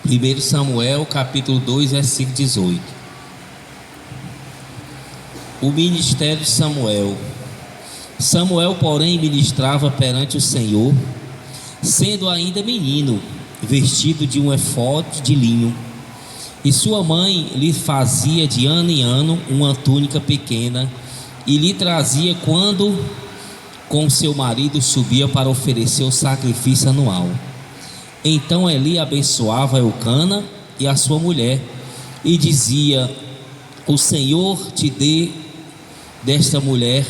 1 Samuel, capítulo 2, versículo 18. O ministério de Samuel. Samuel, porém, ministrava perante o Senhor, sendo ainda menino, vestido de um efode de linho, e sua mãe lhe fazia de ano em ano uma túnica pequena, e lhe trazia quando com seu marido subia para oferecer o sacrifício anual. Então Eli abençoava Eucana e a sua mulher, e dizia: o Senhor te dê desta mulher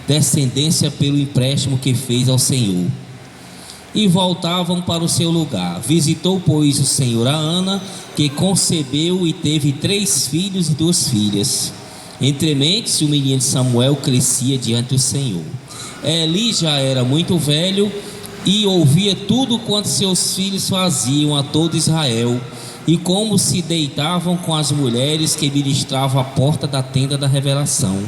descendência pelo empréstimo que fez ao Senhor. E voltavam para o seu lugar. Visitou, pois, o Senhor a Ana, que concebeu e teve 3 filhos e 2 filhas. Entrementes, o menino Samuel crescia diante do Senhor. Eli já era muito velho e ouvia tudo quanto seus filhos faziam a todo Israel, e como se deitavam com as mulheres que ministravam à porta da tenda da revelação.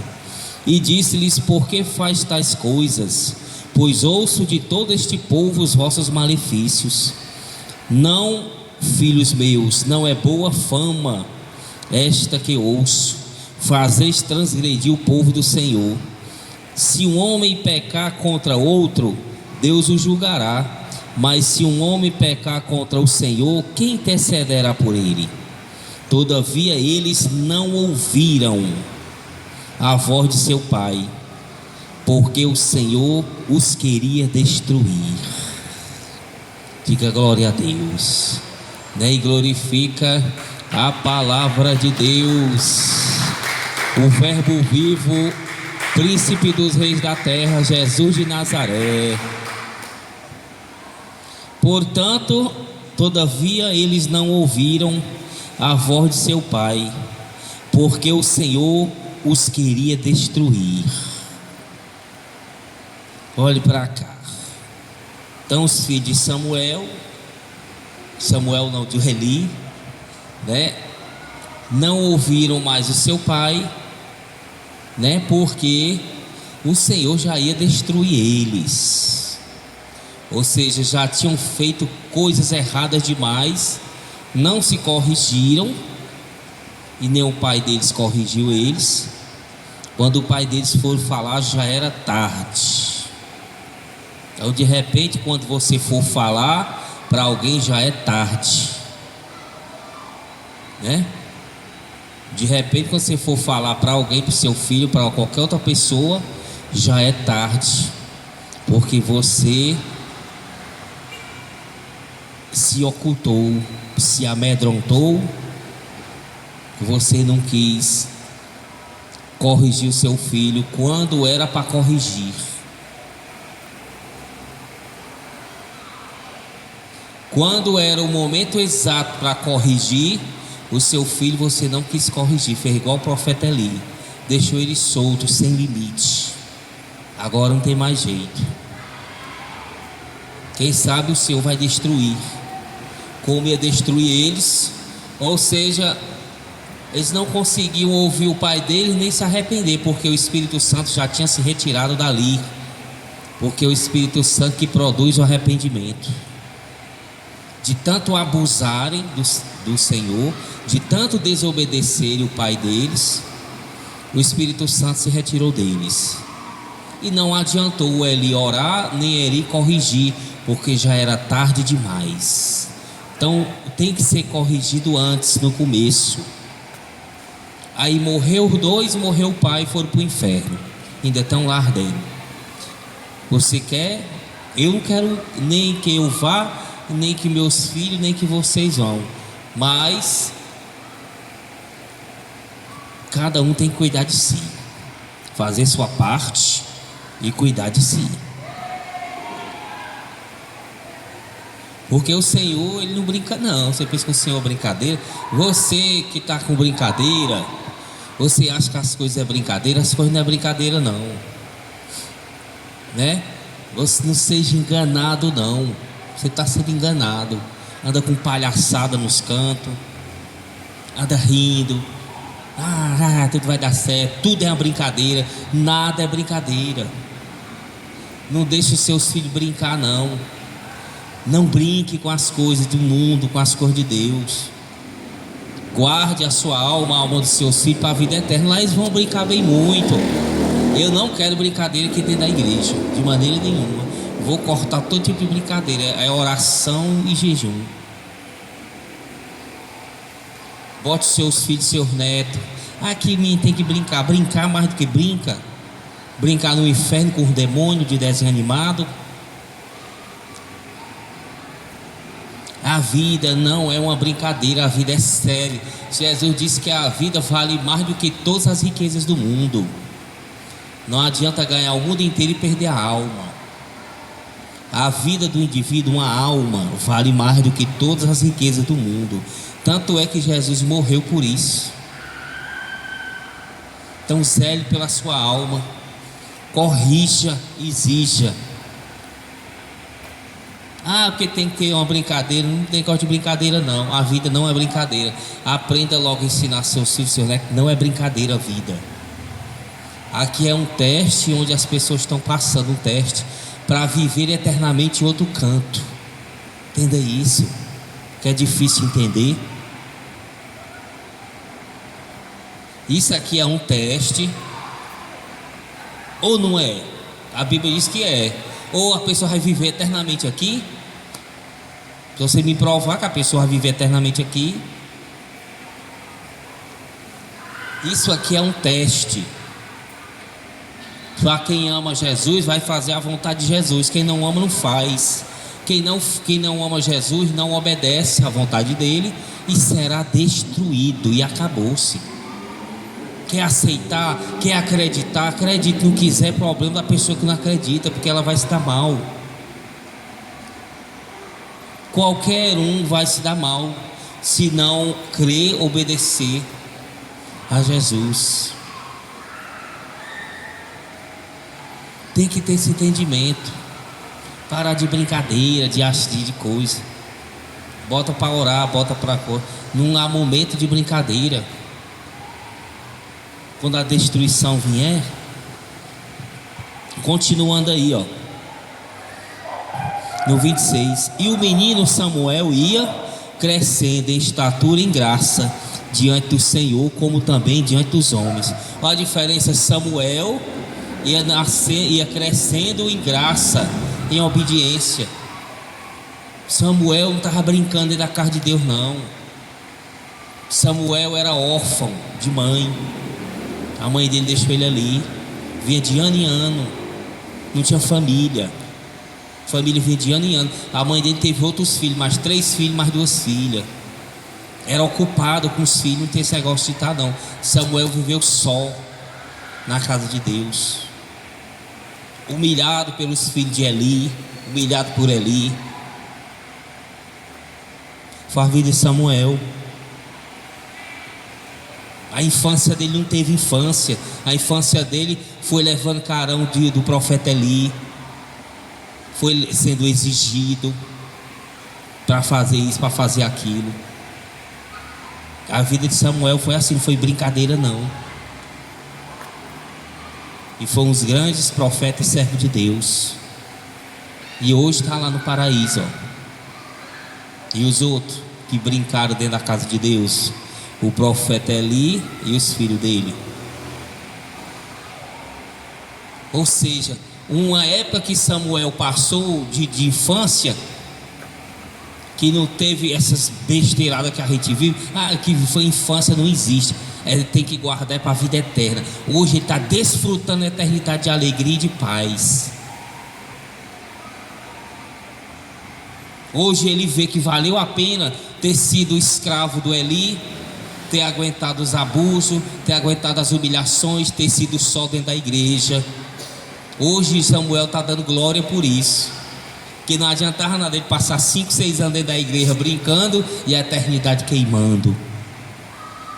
E disse-lhes: por que faz tais coisas? Pois ouço de todo este povo os vossos malefícios. Não, filhos meus, não é boa fama esta que ouço. Fazeis transgredir o povo do Senhor. Se um homem pecar contra outro, Deus o julgará. Mas se um homem pecar contra o Senhor, quem intercederá por ele? Todavia eles não ouviram a voz de seu pai, porque o Senhor os queria destruir. Diga glória a Deus, né? E glorifica a palavra de Deus. O verbo vivo, príncipe dos reis da terra, Jesus de Nazaré. Portanto, todavia eles não ouviram a voz de seu pai, porque o Senhor os queria destruir. Olhe para cá. Então os filhos de Samuel não, de Eli, né, não ouviram mais o seu pai, né, porque o Senhor já ia destruir eles. Ou seja, já tinham feito coisas erradas demais, não se corrigiram, e nem o pai deles corrigiu eles. Quando o pai deles for falar, já era tarde. Então, de repente, quando você for falar para alguém, já é tarde, né? De repente, quando você for falar para alguém, para o seu filho, para qualquer outra pessoa, já é tarde, porque você se ocultou, se amedrontou, você não quis corrigir o seu filho quando era para corrigir. Quando era o momento exato para corrigir o seu filho, você não quis corrigir. Fez igual o profeta Eli, deixou ele solto, sem limite. Agora não tem mais jeito. Quem sabe o Senhor vai destruir, como ia destruir eles. Ou seja, eles não conseguiam ouvir o pai deles nem se arrepender, porque o Espírito Santo já tinha se retirado dali. Porque o Espírito Santo que produz o arrependimento. De tanto abusarem do Senhor, de tanto desobedecerem o pai deles, o Espírito Santo se retirou deles. E não adiantou o Eli orar, nem Eli corrigir, porque já era tarde demais. Então tem que ser corrigido antes, no começo. Aí morreu os dois, morreu o pai, foram para o inferno. Ainda estão lá ardendo. Você quer? Eu não quero nem que eu vá, nem que meus filhos, nem que vocês vão. Mas cada um tem que cuidar de si, fazer sua parte e cuidar de si. Porque o Senhor, Ele não brinca não. Você pensa que o Senhor é brincadeira? Você que está com brincadeira, você acha que as coisas é brincadeira? As coisas não é brincadeira não, né? Você não seja enganado não. Você está sendo enganado. Anda com palhaçada nos cantos, anda rindo. Tudo vai dar certo. Tudo é uma brincadeira. Nada é brincadeira. Não deixe os seus filhos brincar não. Não brinque com as coisas do mundo, com as coisas de Deus. Guarde a sua alma, a alma dos seus filhos para a vida eterna. Lá eles vão brincar bem muito. Eu não quero brincadeira aqui dentro da igreja, de maneira nenhuma. Vou cortar todo tipo de brincadeira. É oração e jejum. Bote seus filhos, seus netos. Aqui tem que brincar. Brincar mais do que brinca. Brincar no inferno com os demônios de desenho animado. A vida não é uma brincadeira, a vida é séria. Jesus disse que a vida vale mais do que todas as riquezas do mundo. Não adianta ganhar o mundo inteiro e perder a alma. A vida do indivíduo, uma alma, vale mais do que todas as riquezas do mundo. Tanto é que Jesus morreu por isso. Então zele pela sua alma, corrija, exija. Porque tem que ter uma brincadeira. Não tem negócio de brincadeira não. A vida não é brincadeira. Aprenda logo a ensinar seus filhos, seus netos. Não é brincadeira a vida. Aqui é um teste onde as pessoas estão passando um teste para viver eternamente em outro canto. Entenda isso, que é difícil entender. Isso aqui é um teste, ou não é? A Bíblia diz que é. Ou a pessoa vai viver eternamente aqui. Se você me provar que a pessoa vai viver eternamente aqui, isso aqui é um teste. Para quem ama Jesus, vai fazer a vontade de Jesus. Quem não ama, não faz. Quem não ama Jesus, não obedece à vontade dele e será destruído. E acabou-se. Quer aceitar, quer acreditar, acredite. Não quiser, problema da pessoa que não acredita, porque ela vai se dar mal. Qualquer um vai se dar mal se não crer, obedecer a Jesus. Tem que ter esse entendimento. Parar de brincadeira, de coisa. Bota para orar, bota para coisa. Não há momento de brincadeira. Quando a destruição vier, continuando aí, no 26. E o menino Samuel ia crescendo em estatura e em graça diante do Senhor, como também diante dos homens. Olha a diferença. Samuel ia crescendo em graça, em obediência. Samuel não estava brincando dentro da casa de Deus, não. Samuel era órfão de mãe. A mãe dele deixou ele ali. Vinha de ano em ano. Não tinha família. Família vinha de ano em ano. A mãe dele teve outros filhos, mais 3 filhos, mais 2 filhas. Era ocupado com os filhos, não tem esse negócio de estar não. Samuel viveu só na casa de Deus, humilhado pelos filhos de Eli, humilhado por Eli. Foi a vida de Samuel. A infância dele não teve infância. A infância dele foi levando carão do profeta Eli. Foi sendo exigido para fazer isso, para fazer aquilo. A vida de Samuel foi assim, não foi brincadeira não. E foi um dos grandes profetas e servos de Deus. E hoje está lá no paraíso, E os outros que brincaram dentro da casa de Deus? O profeta Eli e os filhos dele. Ou seja, uma época que Samuel passou de infância, que não teve essas besteiradas que a gente vive. Que foi infância, não existe. Tem que guardar para a vida eterna. Hoje ele está desfrutando a eternidade de alegria e de paz. Hoje ele vê que valeu a pena ter sido escravo do Eli, ter aguentado os abusos, ter aguentado as humilhações, ter sido só dentro da igreja. Hoje Samuel está dando glória por isso. Que não adiantava nada ele passar 5, 6 anos dentro da igreja brincando e a eternidade queimando.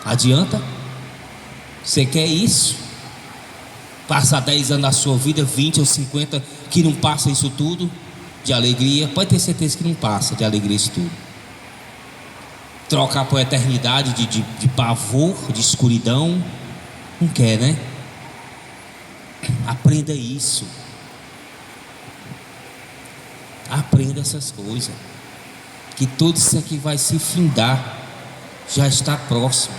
Adianta? Você quer isso? Passar 10 anos da sua vida, 20 ou 50, que não passa isso tudo de alegria? Pode ter certeza que não passa de alegria isso tudo. Trocar por eternidade de pavor, de escuridão, não quer, né? Aprenda isso. Aprenda essas coisas, que tudo isso aqui vai se findar, já está próximo.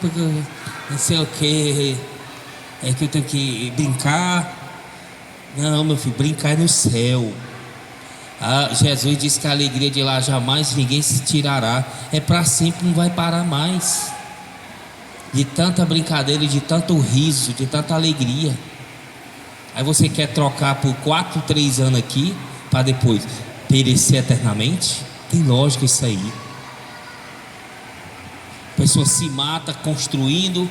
Porque não sei o que, é que eu tenho que brincar. Não, meu filho, brincar é no céu. Jesus disse que a alegria de lá jamais ninguém se tirará, é para sempre, não vai parar mais. De tanta brincadeira, de tanto riso, de tanta alegria. Aí você quer trocar por 4, 3 anos aqui, para depois perecer eternamente? Tem lógica isso aí. A pessoa se mata construindo,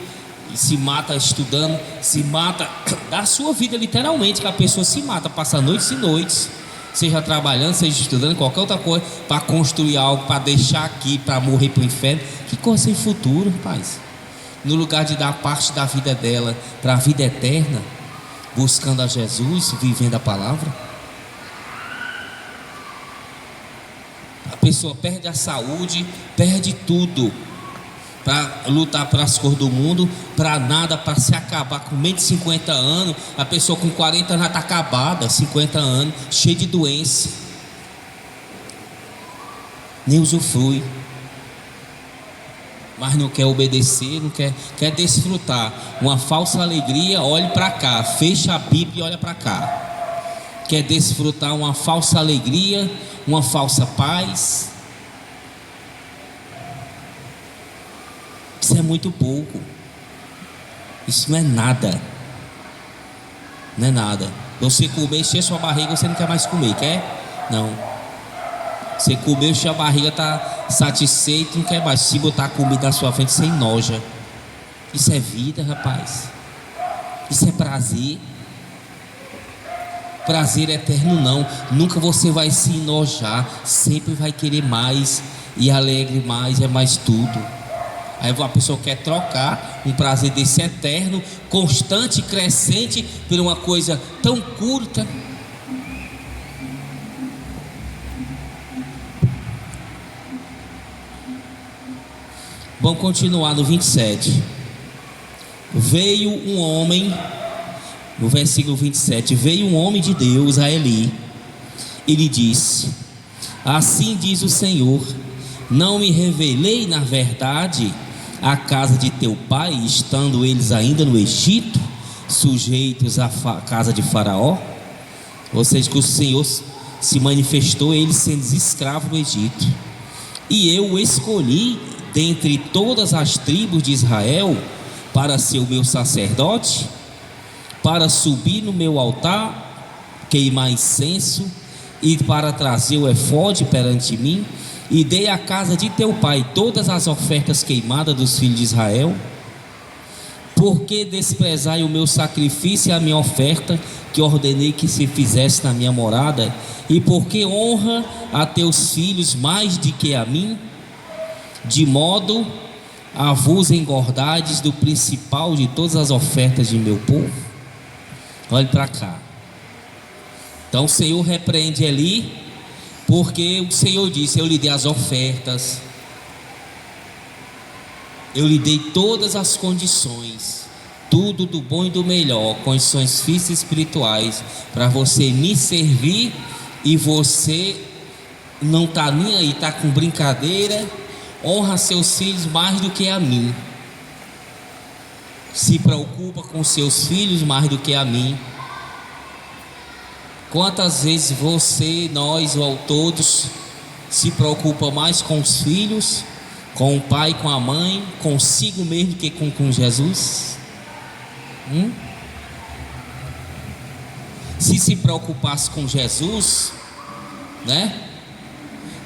se mata estudando, se mata da sua vida literalmente, que a pessoa se mata, passa noites e noites, seja trabalhando, seja estudando, qualquer outra coisa, para construir algo, para deixar aqui, para morrer para o inferno. Que coisa sem futuro, rapaz. No lugar de dar parte da vida dela para a vida eterna, buscando a Jesus, vivendo a palavra. A pessoa perde a saúde, perde tudo, para lutar para as cores do mundo, para nada, para se acabar com menos de 50 anos. A pessoa com 40 anos já está acabada, 50 anos, cheia de doença, nem usufrui, mas não quer obedecer, não quer desfrutar uma falsa alegria. Olhe para cá, fecha a Bíblia e olha para cá. Quer desfrutar uma falsa alegria, uma falsa paz. Isso é muito pouco. Isso não é nada. Não é nada. Você comer, encher sua barriga, você não quer mais comer, quer? Não. Você comeu, sua barriga está satisfeita, não quer mais. Se botar comida na sua frente, sem noja. Isso é vida, rapaz. Isso é prazer. Prazer eterno não. Nunca você vai se enojar. Sempre vai querer mais. E alegre mais, é mais tudo. Aí a pessoa quer trocar um prazer desse eterno, constante, crescente, por uma coisa tão curta. Vamos continuar no 27. Veio um homem, no versículo 27, veio um homem de Deus a Eli e lhe disse: assim diz o Senhor, não me revelei na verdade a casa de teu pai, estando eles ainda no Egito, sujeitos à casa de Faraó? Ou seja, que o Senhor se manifestou, eles sendo escravos no Egito. E eu o escolhi dentre todas as tribos de Israel para ser o meu sacerdote, para subir no meu altar, queimar incenso, e para trazer o efode perante mim. E dei à casa de teu pai todas as ofertas queimadas dos filhos de Israel. Por que desprezai o meu sacrifício e a minha oferta, que ordenei que se fizesse na minha morada? E por que honra a teus filhos mais do que a mim? De modo a vos engordades do principal de todas as ofertas de meu povo? Olhe para cá. Então o Senhor repreende ali, porque o Senhor disse: eu lhe dei as ofertas, eu lhe dei todas as condições, tudo do bom e do melhor, condições físicas e espirituais, para você me servir, e você não está nem aí, está com brincadeira. Honra seus filhos mais do que a mim, se preocupa com seus filhos mais do que a mim. Quantas vezes você, nós ou todos, se preocupa mais com os filhos, com o pai, com a mãe, consigo mesmo, que com Jesus? Se preocupasse com Jesus, né?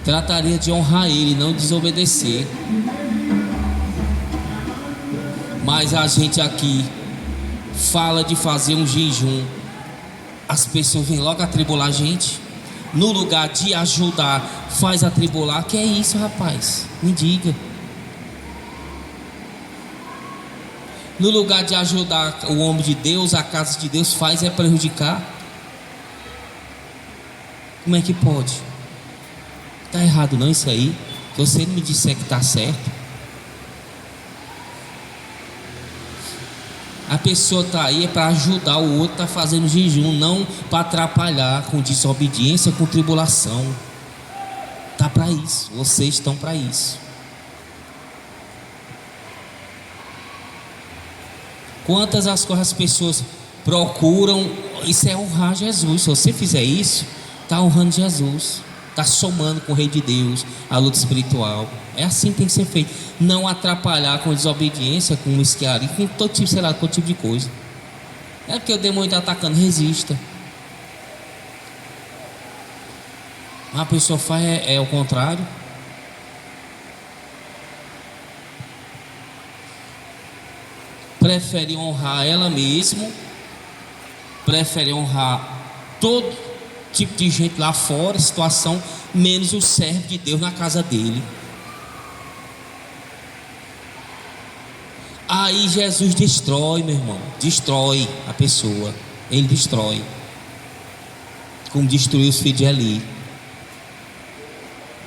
Trataria de honrar Ele, não desobedecer. Mas a gente aqui fala de fazer um jejum, as pessoas vêm logo atribular a gente. No lugar de ajudar, faz atribular. Que é isso, rapaz? Me diga. No lugar de ajudar o homem de Deus, a casa de Deus, faz é prejudicar. Como é que pode? Está errado não isso aí? Se você não me disser que está certo. A pessoa está aí é para ajudar o outro, está fazendo jejum, não para atrapalhar com desobediência, com tribulação. Está para isso, vocês estão para isso. Quantas as pessoas procuram, isso é honrar Jesus. Se você fizer isso, está honrando Jesus, está somando com o Rei de Deus, a luta espiritual. É assim que tem que ser feito. Não atrapalhar com desobediência, com esquiaria, com todo tipo, sei lá, todo tipo de coisa. É porque o demônio está atacando, resista. A pessoa faz é o contrário. Prefere honrar ela mesma, prefere honrar todo tipo de gente lá fora, situação, menos o servo de Deus na casa dele. Aí Jesus destrói, meu irmão, destrói a pessoa. Ele destrói, como destruiu os filhos de Eli.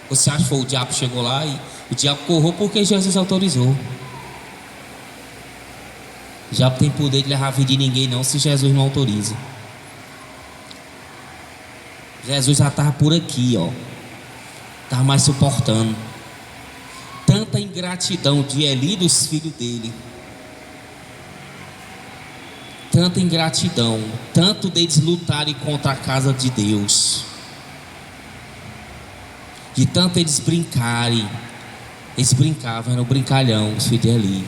Você acha que foi o diabo que chegou lá e o diabo correu porque Jesus autorizou? O diabo tem poder de levar a vida de ninguém não, se Jesus não autoriza. Jesus já estava por aqui, ó, estava mais suportando. Tanta ingratidão de Eli e dos filhos dele, tanta ingratidão, tanto deles lutarem contra a casa de Deus, de tanto eles brincarem. Eles brincavam, era um brincalhão, os filhos de Eli.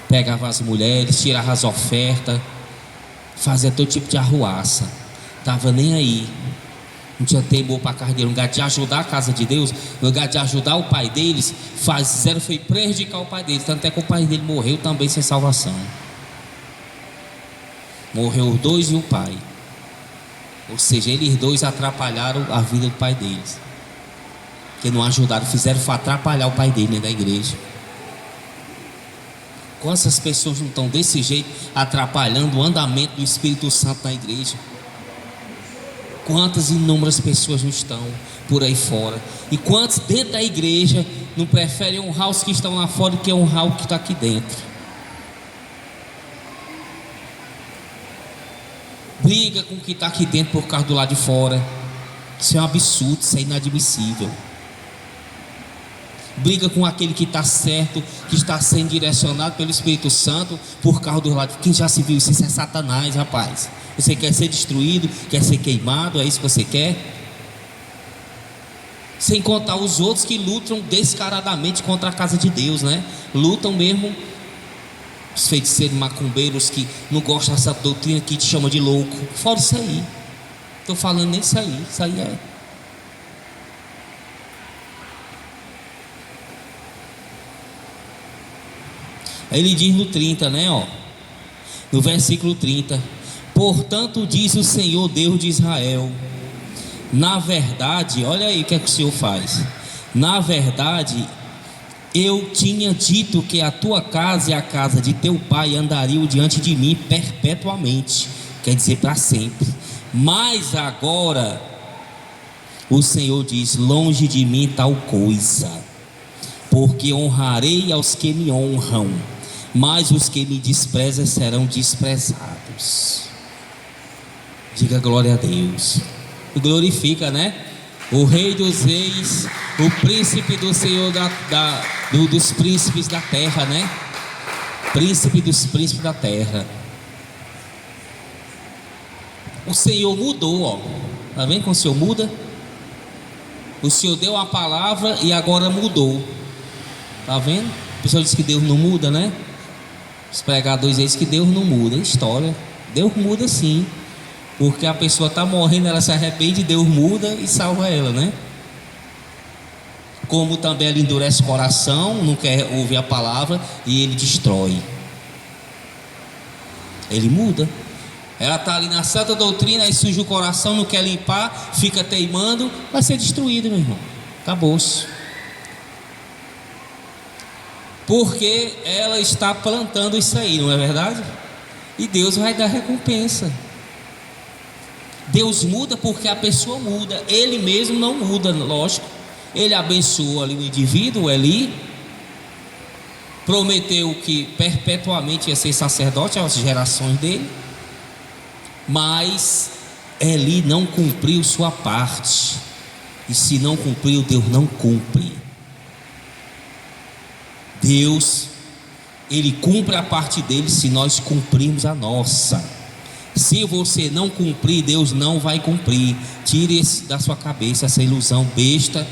Pegavam as mulheres, tiravam as ofertas, fazia todo tipo de arruaça, estava nem aí. Não tinha temor para a casa dele. No lugar de ajudar a casa de Deus, no lugar de ajudar o pai deles, fizeram foi prejudicar o pai deles. Tanto é que o pai dele morreu também sem salvação. Morreu os dois e o pai. Ou seja, eles dois atrapalharam a vida do pai deles, que não ajudaram, fizeram atrapalhar o pai dele dentro da igreja. Quantas pessoas não estão desse jeito, atrapalhando o andamento do Espírito Santo na igreja? Quantas inúmeras pessoas não estão por aí fora? E quantos dentro da igreja não preferem honrar os que estão lá fora do que honrar o que está aqui dentro? Briga com o que está aqui dentro por causa do lado de fora. Isso é um absurdo, isso é inadmissível. Briga com aquele que está certo, que está sendo direcionado pelo Espírito Santo por causa do lado. Quem já se viu isso? Isso é Satanás, rapaz. Você quer ser destruído, quer ser queimado, é isso que você quer? Sem contar os outros que lutam descaradamente contra a casa de Deus, né? Lutam mesmo. Os feiticeiros, macumbeiros que não gostam dessa doutrina, que te chama de louco. Fora isso aí. Estou falando nem isso aí. Isso aí é... Aí ele diz no 30, né, ó, no versículo 30: portanto diz o Senhor Deus de Israel, na verdade, olha aí o que é que o Senhor faz. Na verdade, eu tinha dito que a tua casa e a casa de teu pai andariam diante de mim perpetuamente, quer dizer para sempre. Mas agora o Senhor diz: longe de mim tal coisa, porque honrarei aos que me honram, mas os que me desprezam serão desprezados. Diga glória a Deus. E glorifica, né? O Rei dos Reis, o Príncipe do Senhor dos príncipes da terra, né? Príncipe dos príncipes da terra. O Senhor mudou, ó. Tá vendo como o Senhor muda? O Senhor deu a palavra e agora mudou. Tá vendo? O pessoal diz que Deus não muda, né? Os pregadores dizem que Deus não muda. História. Deus muda sim. Porque a pessoa está morrendo, ela se arrepende, Deus muda e salva ela, né? Como também ela endurece o coração, não quer ouvir a palavra e ele destrói. Ele muda. Ela está ali na santa doutrina, aí suja o coração, não quer limpar, fica teimando, vai ser destruído, meu irmão. Acabou-se. Porque ela está plantando isso aí, não é verdade? E Deus vai dar recompensa. Deus muda porque a pessoa muda. Ele mesmo não muda, lógico. Ele abençoa ali o indivíduo ali, prometeu que perpetuamente ia ser sacerdote às gerações dele, mas Eli não cumpriu sua parte, e se não cumpriu, Deus não cumpre. Deus, Ele cumpre a parte dele se nós cumprirmos a nossa. Se você não cumprir, Deus não vai cumprir. Tire da sua cabeça essa ilusão besta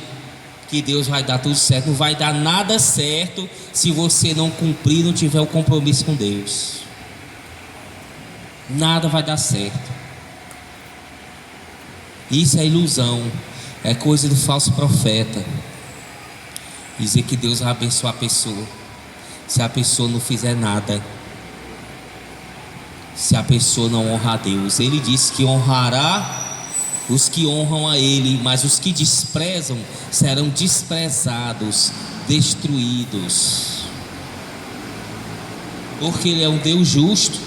que Deus vai dar tudo certo. Não vai dar nada certo se você não cumprir, não tiver o compromisso com Deus. Nada vai dar certo. Isso é ilusão, é coisa do falso profeta. Dizer que Deus vai abençoar a pessoa se a pessoa não fizer nada, se a pessoa não honrar a Deus. Ele disse que honrará os que honram a Ele, mas os que desprezam serão desprezados, destruídos. Porque Ele é um Deus justo.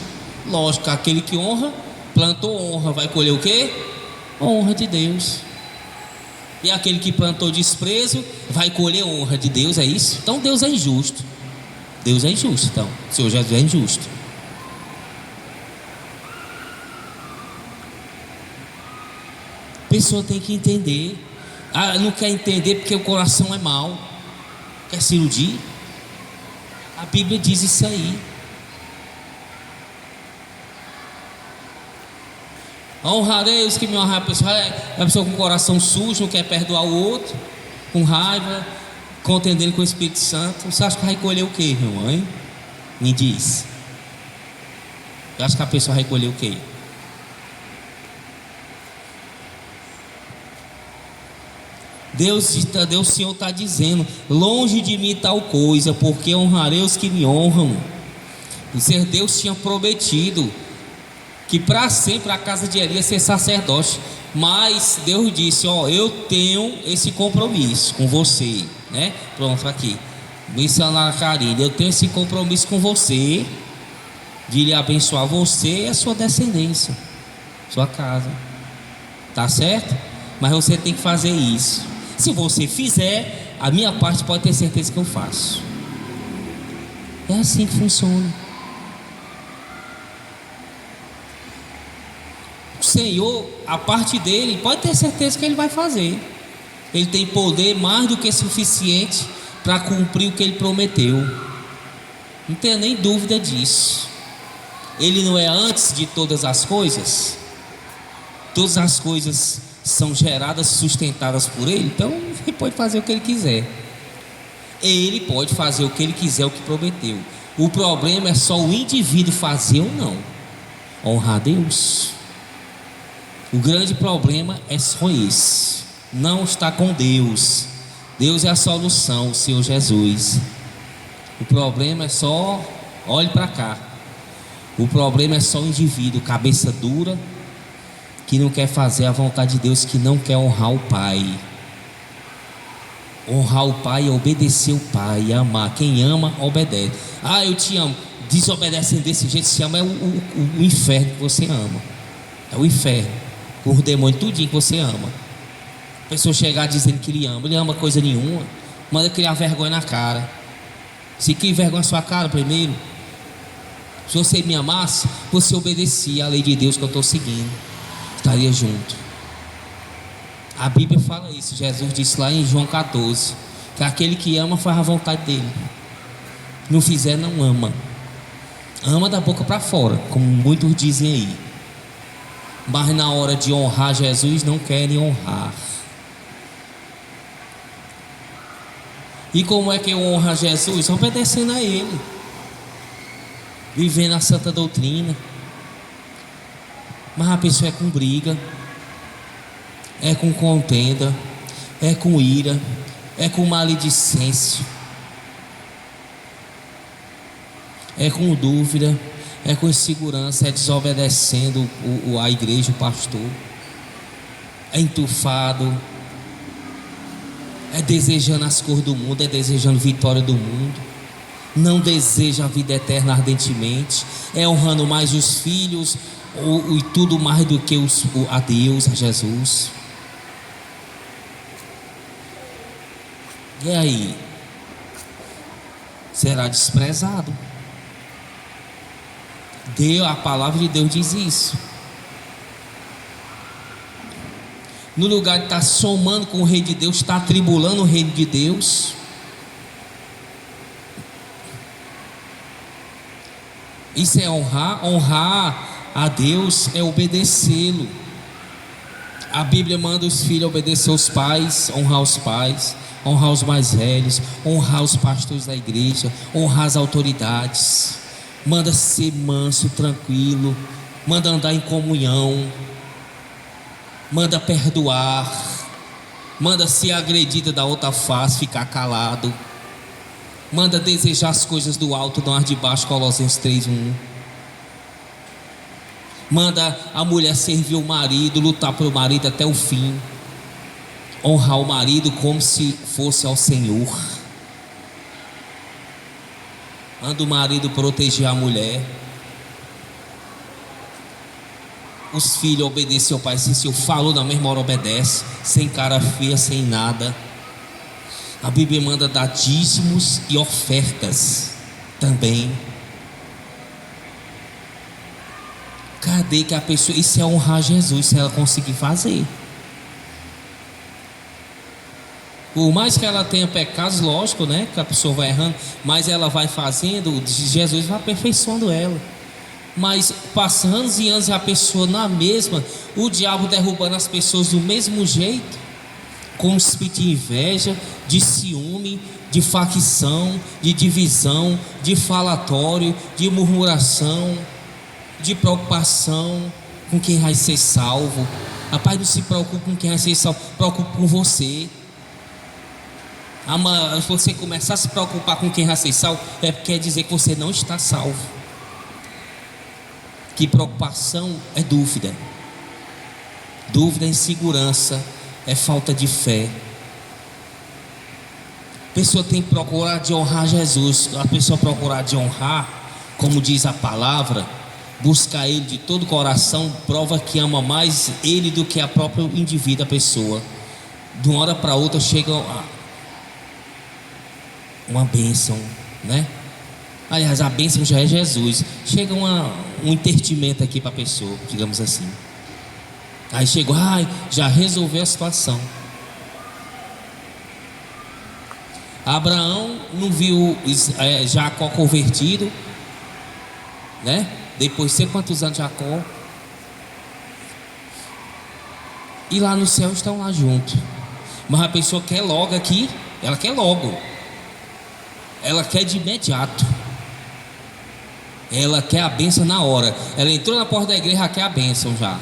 Lógico, aquele que honra, plantou honra, vai colher o quê? Honra de Deus. E aquele que plantou desprezo vai colher honra de Deus, é isso? Então Deus é injusto. Deus é injusto, então. O Senhor Jesus é injusto. A pessoa tem que entender. Não quer entender porque o coração é mau, quer se iludir. A Bíblia diz isso aí. Honrarei os que me honram. A pessoa com o coração sujo, não quer perdoar o outro, com raiva, contendendo com o Espírito Santo. Você acha que vai colher o que, irmão? Hein? Me diz. Você acha que a pessoa vai colher o que? Deus, o Senhor está dizendo: longe de mim tal coisa, porque honrarei os que me honram. Deus tinha prometido que para sempre a casa de Eli ia ser sacerdote, mas Deus disse: ó, eu tenho esse compromisso com você, né? Pronto, aqui, missionária Karine, eu tenho esse compromisso com você, de lhe abençoar você e a sua descendência, sua casa, tá certo? Mas você tem que fazer isso. Se você fizer, a minha parte pode ter certeza que eu faço. É assim que funciona. O Senhor, a parte dele, pode ter certeza que Ele vai fazer. Ele tem poder mais do que suficiente para cumprir o que Ele prometeu. Não tenha nem dúvida disso. Ele não é antes de todas as coisas. Todas as coisas são geradas, sustentadas por Ele. Então Ele pode fazer o que Ele quiser. Ele pode fazer o que Ele quiser, o que prometeu. O problema é só o indivíduo fazer ou não. Honrar a Deus. O grande problema é só esse. Não está com Deus. Deus é a solução, o Senhor Jesus. O problema é só, olhe para cá. O problema é só o indivíduo, cabeça dura, que não quer fazer a vontade de Deus, que não quer honrar o Pai. Honrar o Pai é obedecer o Pai, é amar. Quem ama, obedece. Eu te amo. Desobedecendo desse jeito, se ama, é o inferno que você ama. É o inferno. Os demônios, tudinho que você ama. A pessoa chegar dizendo que ele ama coisa nenhuma. Manda criar vergonha na cara. Se cria vergonha na sua cara primeiro. Se você me amasse, você obedecia à lei de Deus que eu estou seguindo, estaria junto. A Bíblia fala isso. Jesus disse lá em João 14 que aquele que ama faz a vontade dele. Não fizer, não ama. Ama da boca para fora, como muitos dizem aí. Mas na hora de honrar Jesus, não querem honrar. E como é que eu honro a Jesus? Obedecendo a Ele, vivendo a santa doutrina. Mas a pessoa é com briga, é com contenda, é com ira, é com maledicência, é com dúvida, é com insegurança, é desobedecendo a igreja, o pastor, é entufado, é desejando as cores do mundo, é desejando vitória do mundo, não deseja a vida eterna ardentemente, é honrando mais os filhos e tudo mais do que a Deus, a Jesus. E aí? será desprezado. A palavra de Deus diz isso. No lugar de estar somando com o reino de Deus, está atribulando o reino de Deus. Isso é honrar. Honrar a Deus é obedecê-lo. A Bíblia manda os filhos obedecer aos pais, honrar os pais, honrar os mais velhos, honrar os pastores da igreja, honrar as autoridades. Manda ser manso, tranquilo, manda andar em comunhão, manda perdoar, manda ser agredido da outra face, ficar calado, manda desejar as coisas do alto, não as de baixo, Colossenses 3:1. Manda a mulher servir o marido, lutar pelo marido até o fim, honrar o marido como se fosse ao Senhor. Manda o marido proteger a mulher. Os filhos obedecem ao pai. Se o senhor falou, na mesma hora obedece, sem cara feia, sem nada. A Bíblia manda dar dízimos e ofertas também. Cadê que a pessoa... Isso é honrar Jesus, se ela conseguir fazer. Por mais que ela tenha pecados, lógico, né? Que a pessoa vai errando, mas ela vai fazendo, Jesus vai aperfeiçoando ela. Mas passando anos e anos, a pessoa na mesma, o diabo derrubando as pessoas do mesmo jeito, com um espírito de inveja, de ciúme, de facção, de divisão, de falatório, de murmuração, de preocupação com quem vai ser salvo. Rapaz, não se preocupe com quem vai ser salvo, preocupe com você. Se você começar a se preocupar com quem vai ser salvo, quer dizer que você não está salvo. Que preocupação é dúvida. Dúvida é insegurança, é falta de fé. A pessoa tem que procurar de honrar Jesus. A pessoa procurar de honrar, como diz a palavra, buscar Ele de todo o coração, prova que ama mais Ele do que a própria indivíduo, a pessoa. De uma hora para outra chega uma bênção, né? Aliás, a bênção já é Jesus. Chega um entertimento aqui para a pessoa, digamos assim. Aí chegou, já resolveu a situação. Abraão não viu Jacó convertido, né? Depois de sei quantos anos Jacó. E lá no céu estão lá juntos. Mas a pessoa quer logo aqui. Ela quer logo. Ela quer de imediato. Ela quer a bênção na hora. Ela entrou na porta da igreja, já quer a bênção já.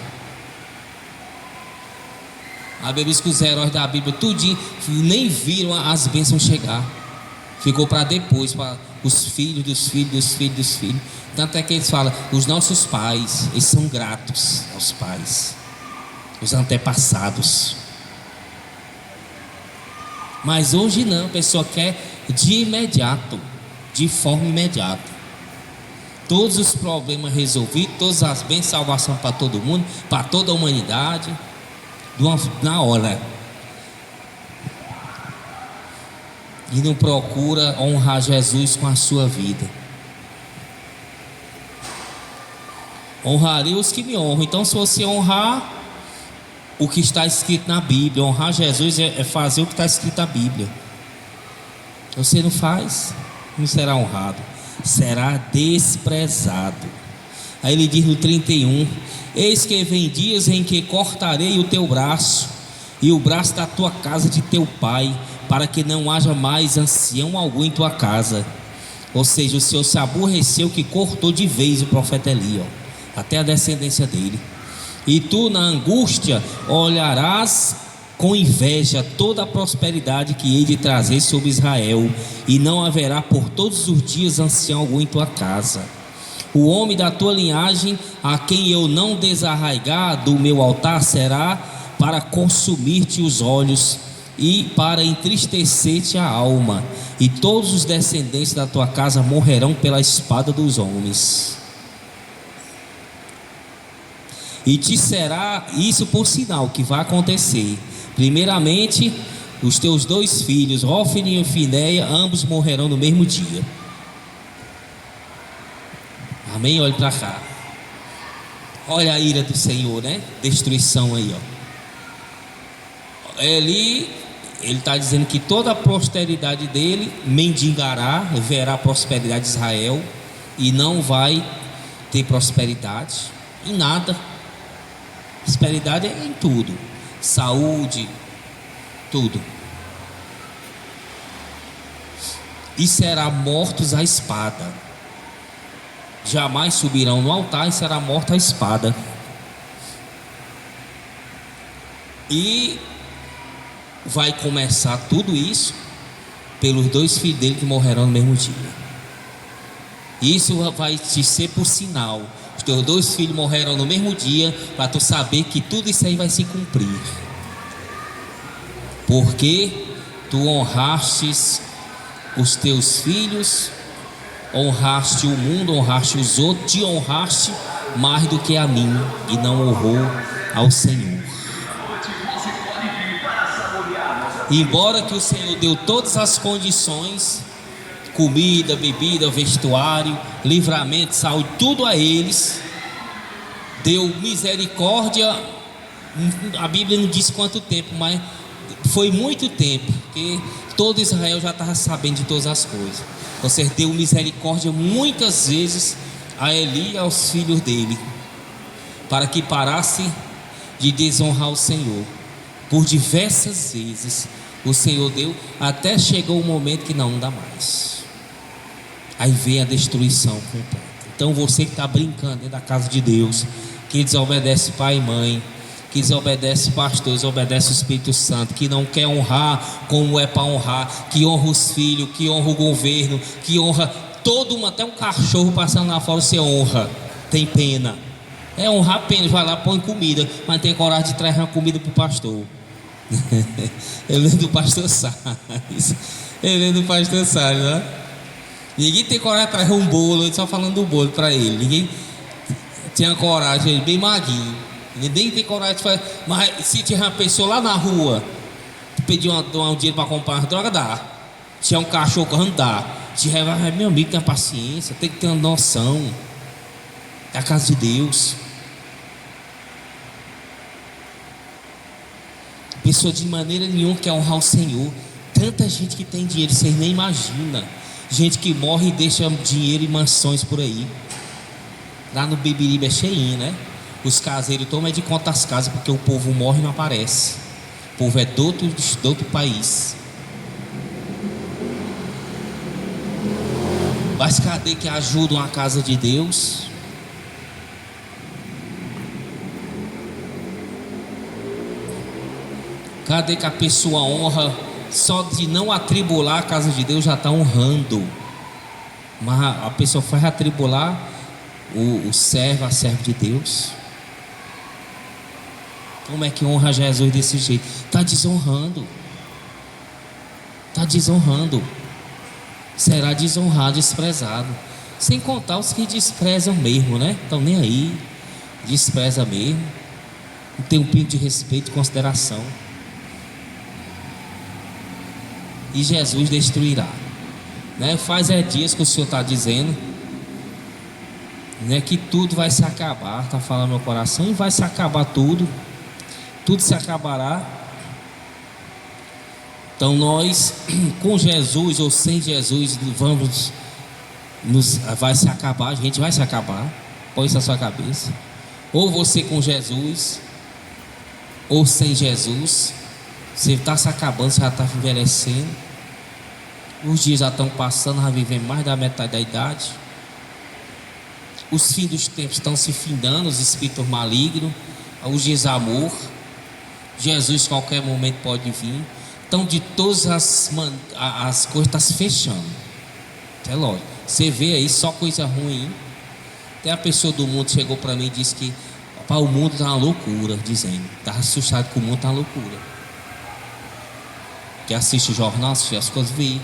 A Bíblia diz que os heróis da Bíblia tudinho nem viram as bênçãos chegar. Ficou para depois, para os filhos dos filhos dos filhos dos filhos. Tanto é que eles falam, os nossos pais, eles são gratos aos pais, os antepassados. Mas hoje não, a pessoa quer de imediato, de forma imediata. Todos os problemas resolvidos, todas as bênçãos, salvação para todo mundo, para toda a humanidade, na hora. E não procura honrar Jesus com a sua vida. Honrarei os que me honram. Então, se você honrar o que está escrito na Bíblia, honrar Jesus é fazer o que está escrito na Bíblia. Você não faz, não será honrado, será desprezado. Aí ele diz no 31: eis que vem dias em que cortarei o teu braço e o braço da tua casa de teu pai, para que não haja mais ancião algum em tua casa. Ou seja, o Senhor se aborreceu que cortou de vez o profeta Eli, até a descendência dele. E tu na angústia olharás com inveja toda a prosperidade que hei de trazer sobre Israel, e não haverá por todos os dias ancião algum em tua casa. O homem da tua linhagem, a quem eu não desarraigar do meu altar, será para consumir-te os olhos e para entristecer-te a alma, e todos os descendentes da tua casa morrerão pela espada dos homens. E te será isso por sinal que vai acontecer: primeiramente, os teus 2 filhos, Hófni e Finéia, ambos morrerão no mesmo dia. Amém? Olhe para cá. Olha a ira do Senhor, né? Destruição aí, ó. Ele está dizendo que toda a posteridade dele mendigará, verá a prosperidade de Israel e não vai ter prosperidade em nada. Prosperidade é em tudo, saúde, tudo. E será mortos à espada. Jamais subirão no altar e será morta a espada. E vai começar tudo isso pelos 2 filhos dele que morrerão no mesmo dia. Isso vai te ser por sinal. Os teus 2 filhos morrerão no mesmo dia, para tu saber que tudo isso aí vai se cumprir. Porque tu honrastes os teus filhos, honraste o mundo, honraste os outros, te honraste mais do que a mim, e não honrou ao Senhor. Embora que o Senhor deu todas as condições, comida, bebida, vestuário, livramento, saúde, tudo a eles, deu misericórdia. A Bíblia não diz quanto tempo, mas foi muito tempo, porque todo Israel já estava sabendo de todas as coisas. Você deu misericórdia muitas vezes a Eli e aos filhos dele, para que parasse de desonrar o Senhor. Por diversas vezes o Senhor deu, até chegou o momento que não dá mais. Aí vem a destruição completa. Então você que está brincando dentro da casa de Deus, que desobedece pai e mãe, que desobedece pastor, desobedece o Espírito Santo, que não quer honrar como é para honrar, que honra os filhos, que honra o governo, que honra todo mundo, até um cachorro passando lá fora você honra, tem pena. É honrar apenas, vai lá, põe comida, mas tem coragem de trazer uma comida para o pastor. Eu lembro do pastor Salles. Né? Ninguém tem coragem de trazer um bolo, ele só falando do bolo para ele. Ninguém tinha coragem, ele bem maguinho. Ninguém tem coragem de fazer. Mas se tiver uma pessoa lá na rua, pedir um dinheiro para comprar uma droga, dá. Se é um cachorro correndo, dá. Se é meu amigo, tem paciência, tem que ter uma noção. É a casa de Deus. Pessoa de maneira nenhuma quer honrar o Senhor. Tanta gente que tem dinheiro, vocês nem imaginam. Gente que morre e deixa dinheiro e mansões por aí. Lá no Beberibe é cheinho, né? Os caseiros tomam de conta as casas, porque o povo morre e não aparece. O povo é do outro país. Mas cadê que ajudam a casa de Deus? Cadê que a pessoa honra? Só de não atribular a casa de Deus já está honrando. Mas a pessoa faz atribular o servo, a serva de Deus. Como é que honra Jesus desse jeito? Está desonrando. Está desonrando. Será desonrado, desprezado. Sem contar os que desprezam mesmo, né? Estão nem aí. Despreza mesmo. Não tem um pingo de respeito e consideração. E Jesus destruirá, né? Faz dias que o Senhor está dizendo, né, que tudo vai se acabar. Está falando no meu coração, e vai se acabar tudo. Tudo se acabará. Então nós, com Jesus ou sem Jesus, vai se acabar. A gente vai se acabar. Põe isso na sua cabeça. Ou você com Jesus, ou sem Jesus. Você está se acabando, você já está envelhecendo. Os dias já estão passando, já vivendo mais da metade da idade. Os fins dos tempos estão se findando, os espíritos malignos, os desamor. Jesus qualquer momento pode vir. Então de todas as coisas estão se fechando. É lógico. Você vê aí só coisa ruim. Até a pessoa do mundo chegou para mim e disse que o mundo está uma loucura, dizendo. Estava assustado que o mundo está uma loucura. Que assiste o jornal, assiste as coisas, vê.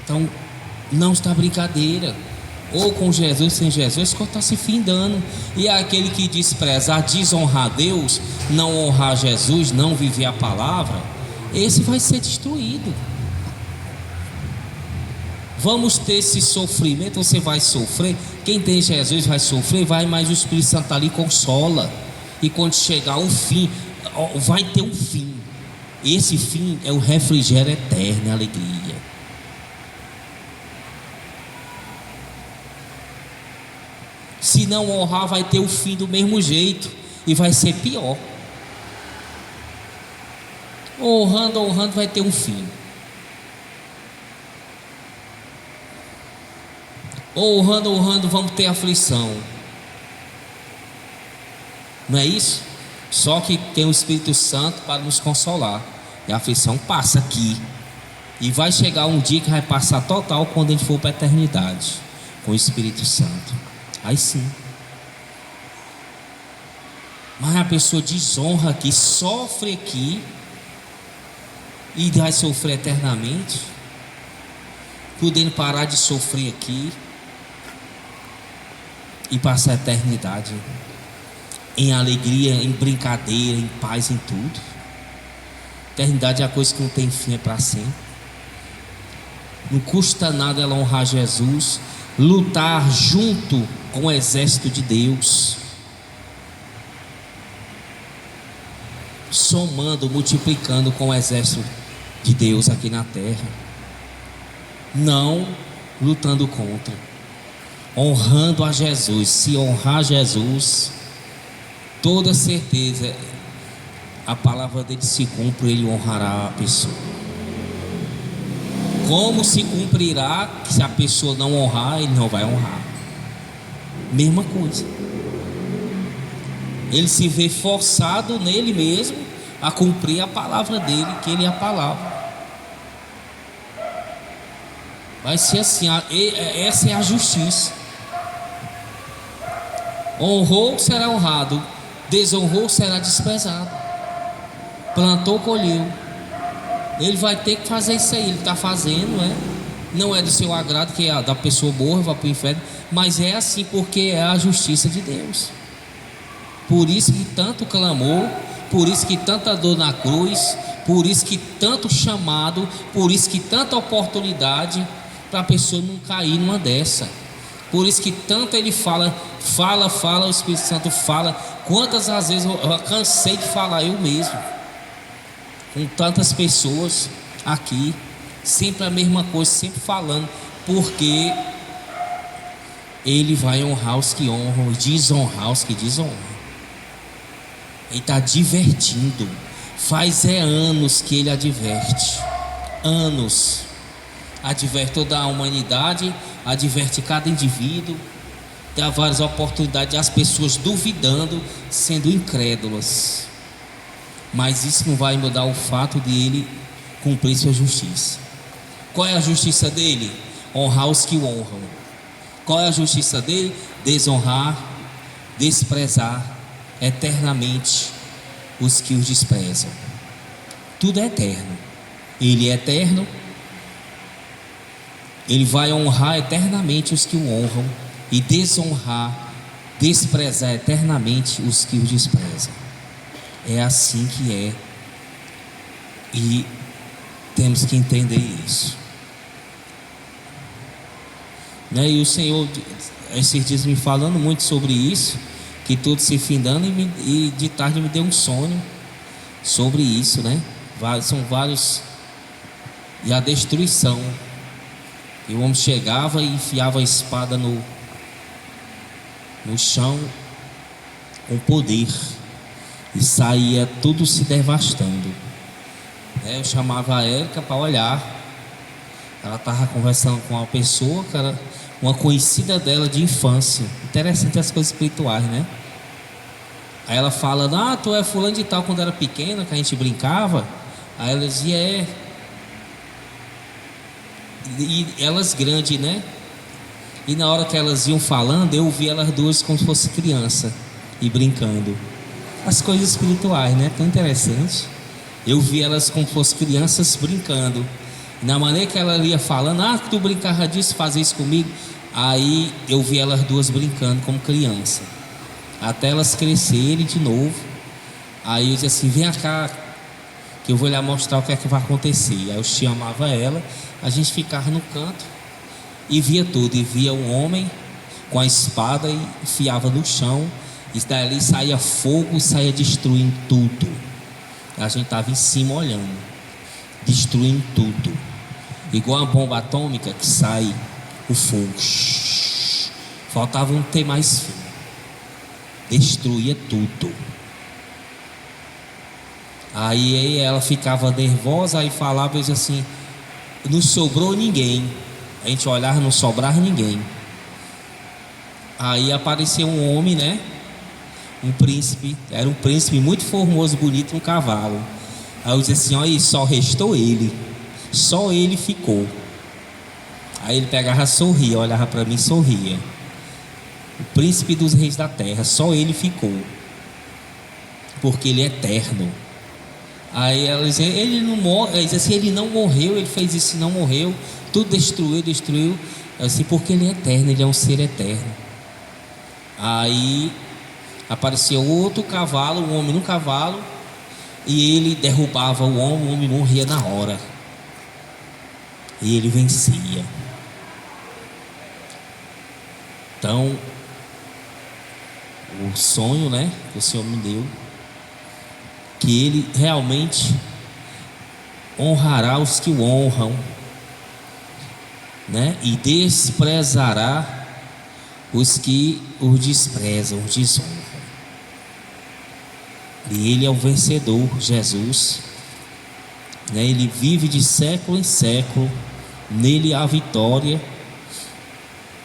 Então, não está brincadeira. Ou com Jesus, sem Jesus, que está se findando. E é aquele que desprezar, desonrar Deus, não honrar Jesus, não viver a palavra, esse vai ser destruído. Vamos ter esse sofrimento, você vai sofrer. Quem tem Jesus vai sofrer, vai, mas o Espírito Santo ali consola. E quando chegar o fim, vai ter um fim. Esse fim é o refrigério eterno, a alegria. Se não honrar, vai ter o fim do mesmo jeito e vai ser pior. Honrando, vai ter um fim. Honrando, vamos ter aflição. Não é isso? Só que tem o Espírito Santo para nos consolar. E a aflição passa aqui. E vai chegar um dia que vai passar total quando a gente for para a eternidade com o Espírito Santo. Aí sim. Mas a pessoa desonra aqui, sofre aqui e vai sofrer eternamente, podendo parar de sofrer aqui e passar a eternidade em alegria, em brincadeira, em paz, em tudo. Eternidade é a coisa que não tem fim, é para sempre. Não custa nada ela honrar Jesus, lutar junto com o exército de Deus, somando, multiplicando com o exército de Deus aqui na terra, não lutando contra, honrando a Jesus. Se honrar Jesus, toda certeza a palavra dele se cumpre, ele honrará a pessoa. Como se cumprirá se a pessoa não honrar? Ele não vai honrar. Mesma coisa. Ele se vê forçado nele mesmo a cumprir a palavra dele, que ele é a palavra. Vai ser assim, essa é a justiça. Honrou, será honrado. Desonrou, será desprezado. Plantou, colheu. Ele vai ter que fazer isso aí. Ele está fazendo, não é do seu agrado, que é da pessoa boa, vai para o inferno. Mas é assim porque é a justiça de Deus. Por isso que tanto clamou, por isso que tanta dor na cruz, por isso que tanto chamado, por isso que tanta oportunidade para a pessoa não cair numa dessa. Por isso que tanto ele fala, o Espírito Santo fala. Quantas às vezes eu cansei de falar eu mesmo, com tantas pessoas aqui, sempre a mesma coisa, sempre falando, porque ele vai honrar os que honram e desonrar os que desonram. Ele está divertindo. Faz anos que ele adverte. Anos. Adverte toda a humanidade, adverte cada indivíduo. Dá várias oportunidades, as pessoas duvidando, sendo incrédulas. Mas isso não vai mudar o fato de ele cumprir sua justiça. Qual é a justiça dele? Honrar os que o honram. Qual é a justiça dele? Desonrar, desprezar eternamente os que os desprezam. Tudo é eterno. Ele é eterno. Ele vai honrar eternamente os que o honram e desonrar, desprezar eternamente os que o desprezam. É assim que é. E temos que entender isso. E o Senhor esses dias me falando muito sobre isso, que tudo se findando, e de tarde me deu um sonho sobre isso, São vários. E a destruição. E o homem chegava e enfiava a espada no chão com poder, e saía tudo se devastando. Eu chamava a Érica para olhar. Ela estava conversando com uma pessoa, cara, uma conhecida dela de infância. Interessante as coisas espirituais, Aí ela fala: tu é fulano de tal, quando era pequena, que a gente brincava. Aí ela dizia: E elas grandes, E na hora que elas iam falando, eu vi elas duas como se fosse criança e brincando. As coisas espirituais, Tão interessante. Eu vi elas como se fossem crianças brincando. E na maneira que ela ia falando: tu brincava disso, fazia isso comigo. Aí eu vi elas duas brincando como criança, até elas crescerem de novo. Aí eu disse assim: vem cá, que eu vou lhe mostrar o que é que vai acontecer. Aí eu chamava ela, a gente ficava no canto, e via tudo, e via um homem com a espada e enfiava no chão, e dali saía fogo, saía destruindo tudo. A gente estava em cima olhando, destruindo tudo, igual uma bomba atômica que sai o fogo. Faltava não ter mais fim, destruía tudo. Aí ela ficava nervosa, aí falava assim: não sobrou ninguém. A gente olhava, não sobrava ninguém. Aí apareceu um homem, né? Um príncipe, era um príncipe muito formoso, bonito, um cavalo. Aí eu disse assim: olha, só restou ele, só ele ficou. Aí ele pegava, sorria, olhava para mim, sorria. O príncipe dos reis da terra, só ele ficou, porque ele é eterno. Aí ela dizia: ele não morre. Ele dizia assim: ele não morreu, ele fez isso e não morreu, tudo destruiu. Assim, porque ele é eterno, ele é um ser eterno. Aí apareceu outro cavalo, um homem no cavalo, e ele derrubava o homem morria na hora, e ele vencia. Então, o sonho, né, que o Senhor me deu, que Ele realmente honrará os que o honram, né, e desprezará os que o desprezam, os desonram. E Ele é o vencedor, Jesus, né, Ele vive de século em século, nele há vitória.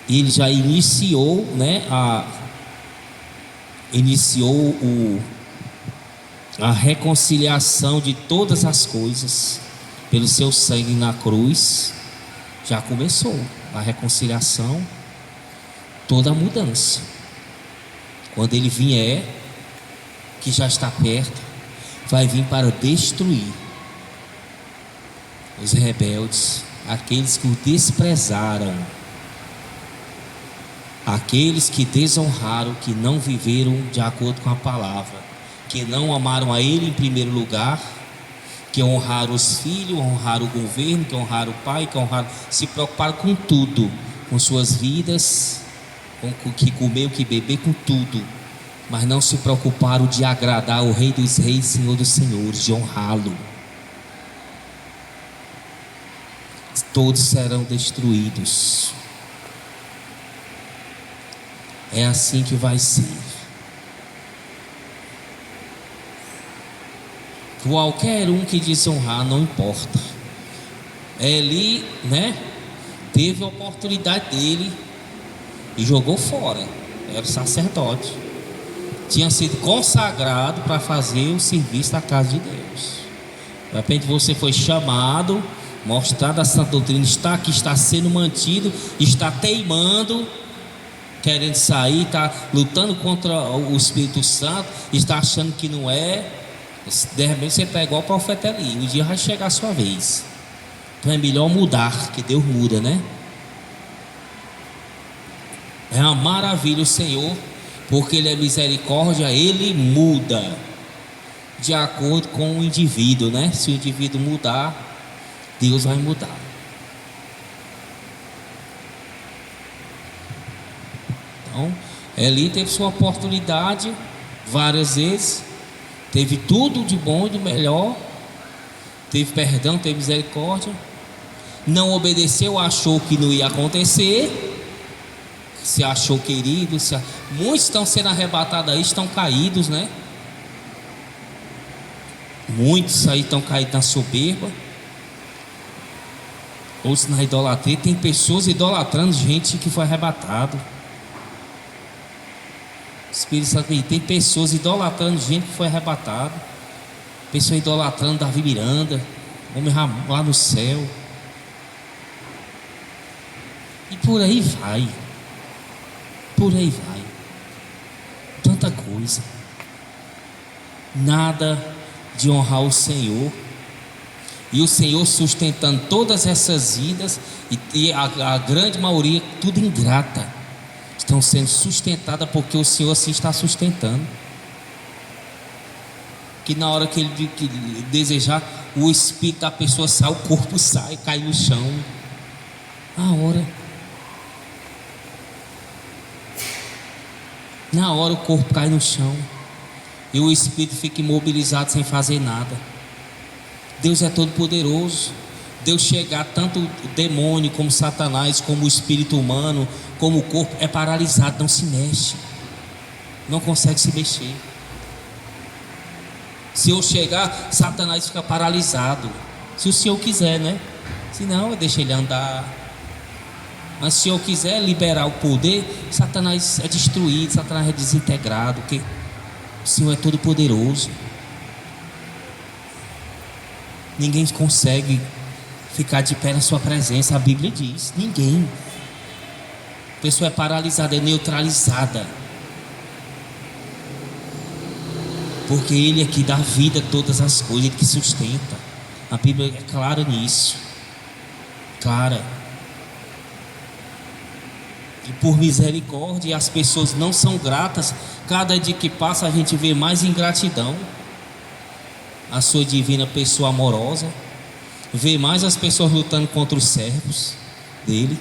Ele já iniciou, né, a reconciliação de todas as coisas pelo seu sangue na cruz. Já começou a reconciliação, toda a mudança. Quando ele vier, que já está perto, vai vir para destruir os rebeldes, aqueles que o desprezaram, aqueles que desonraram, que não viveram de acordo com a palavra, que não amaram a Ele em primeiro lugar, que honraram os filhos, honraram o governo, que honraram o pai, que honraram, se preocuparam com tudo, com suas vidas, com o que comer, o que beber, com tudo, mas não se preocuparam de agradar o Rei dos Reis, Senhor dos Senhores, de honrá-lo. Todos serão destruídos. É assim que vai ser. Qualquer um que desonrar, não importa. Eli, né, teve a oportunidade dele e jogou fora. Era o sacerdote, tinha sido consagrado para fazer o serviço da casa de Deus. De repente você foi chamado, mostrado a santa doutrina, está aqui, está sendo mantido, está teimando, querendo sair, está lutando contra o Espírito Santo, está achando que não é. De repente você está igual o profeta Eli. Um dia vai chegar a sua vez. Então é melhor mudar, que Deus muda, né? É uma maravilha o Senhor, porque Ele é misericórdia, Ele muda de acordo com o indivíduo, né? Se o indivíduo mudar, Deus vai mudar. Então, Eli teve sua oportunidade várias vezes, teve tudo de bom e do melhor, teve perdão, teve misericórdia, não obedeceu, achou que não ia acontecer, se achou querido, muitos estão sendo arrebatados aí, estão caídos, né? Muitos aí estão caídos na soberba, outros na idolatria. Tem pessoas idolatrando gente que foi arrebatado. Espírito Santo, tem pessoas idolatrando gente que foi arrebatado. Pessoa idolatrando Davi Miranda, homem lá no céu. E por aí vai. Por aí vai. Tanta coisa. Nada de honrar o Senhor. E o Senhor sustentando todas essas vidas. E a grande maioria, tudo ingrata, estão sendo sustentadas porque o Senhor assim está sustentando. Que na hora que Ele desejar, o espírito da pessoa sai, o corpo sai, cai no chão. A hora. Na hora o corpo cai no chão e o espírito fica imobilizado sem fazer nada. Deus é todo poderoso. Deus chegar, tanto o demônio como Satanás, como o espírito humano, como o corpo, é paralisado, não se mexe, não consegue se mexer. Se eu chegar, Satanás fica paralisado, se o Senhor quiser, né? Se não, eu deixo ele andar. Mas se eu quiser liberar o poder, Satanás é destruído, Satanás é desintegrado, porque o Senhor é todo poderoso. Ninguém consegue ficar de pé na sua presença. A Bíblia diz, ninguém. A pessoa é paralisada, é neutralizada, porque Ele é que dá vida a todas as coisas, Ele que sustenta. A Bíblia é clara nisso, clara. E por misericórdia, as pessoas não são gratas. Cada dia que passa a gente vê mais ingratidão a sua divina pessoa amorosa. Vê mais as pessoas lutando contra os servos dele,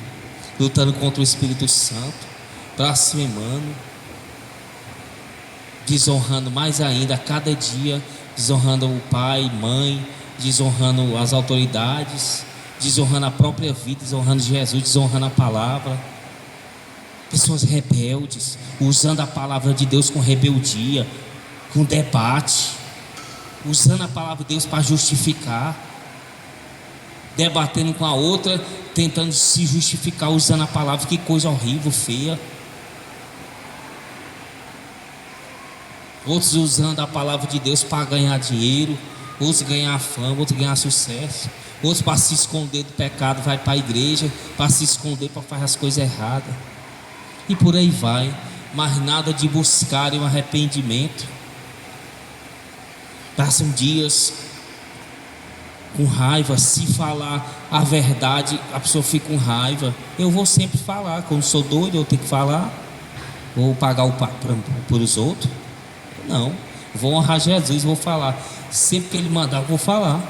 lutando contra o Espírito Santo, blasfemando, desonrando mais ainda a cada dia, desonrando o pai, mãe, desonrando as autoridades, desonrando a própria vida, desonrando Jesus, desonrando a palavra. Pessoas rebeldes, usando a palavra de Deus com rebeldia, com debate, usando a palavra de Deus para justificar, debatendo com a outra, tentando se justificar usando a palavra. Que coisa horrível, feia. Outros usando a palavra de Deus para ganhar dinheiro, outros ganhar fama, outros ganhar sucesso, outros para se esconder do pecado, vai para a igreja para se esconder, para fazer as coisas erradas, e por aí vai. Mas nada de buscar um arrependimento. Passam dias com raiva. Se falar a verdade, a pessoa fica com raiva. Eu vou sempre falar, quando sou doido eu tenho que falar. Vou pagar o papo para os outros? Não, vou honrar Jesus, vou falar. Sempre que Ele mandar eu vou falar.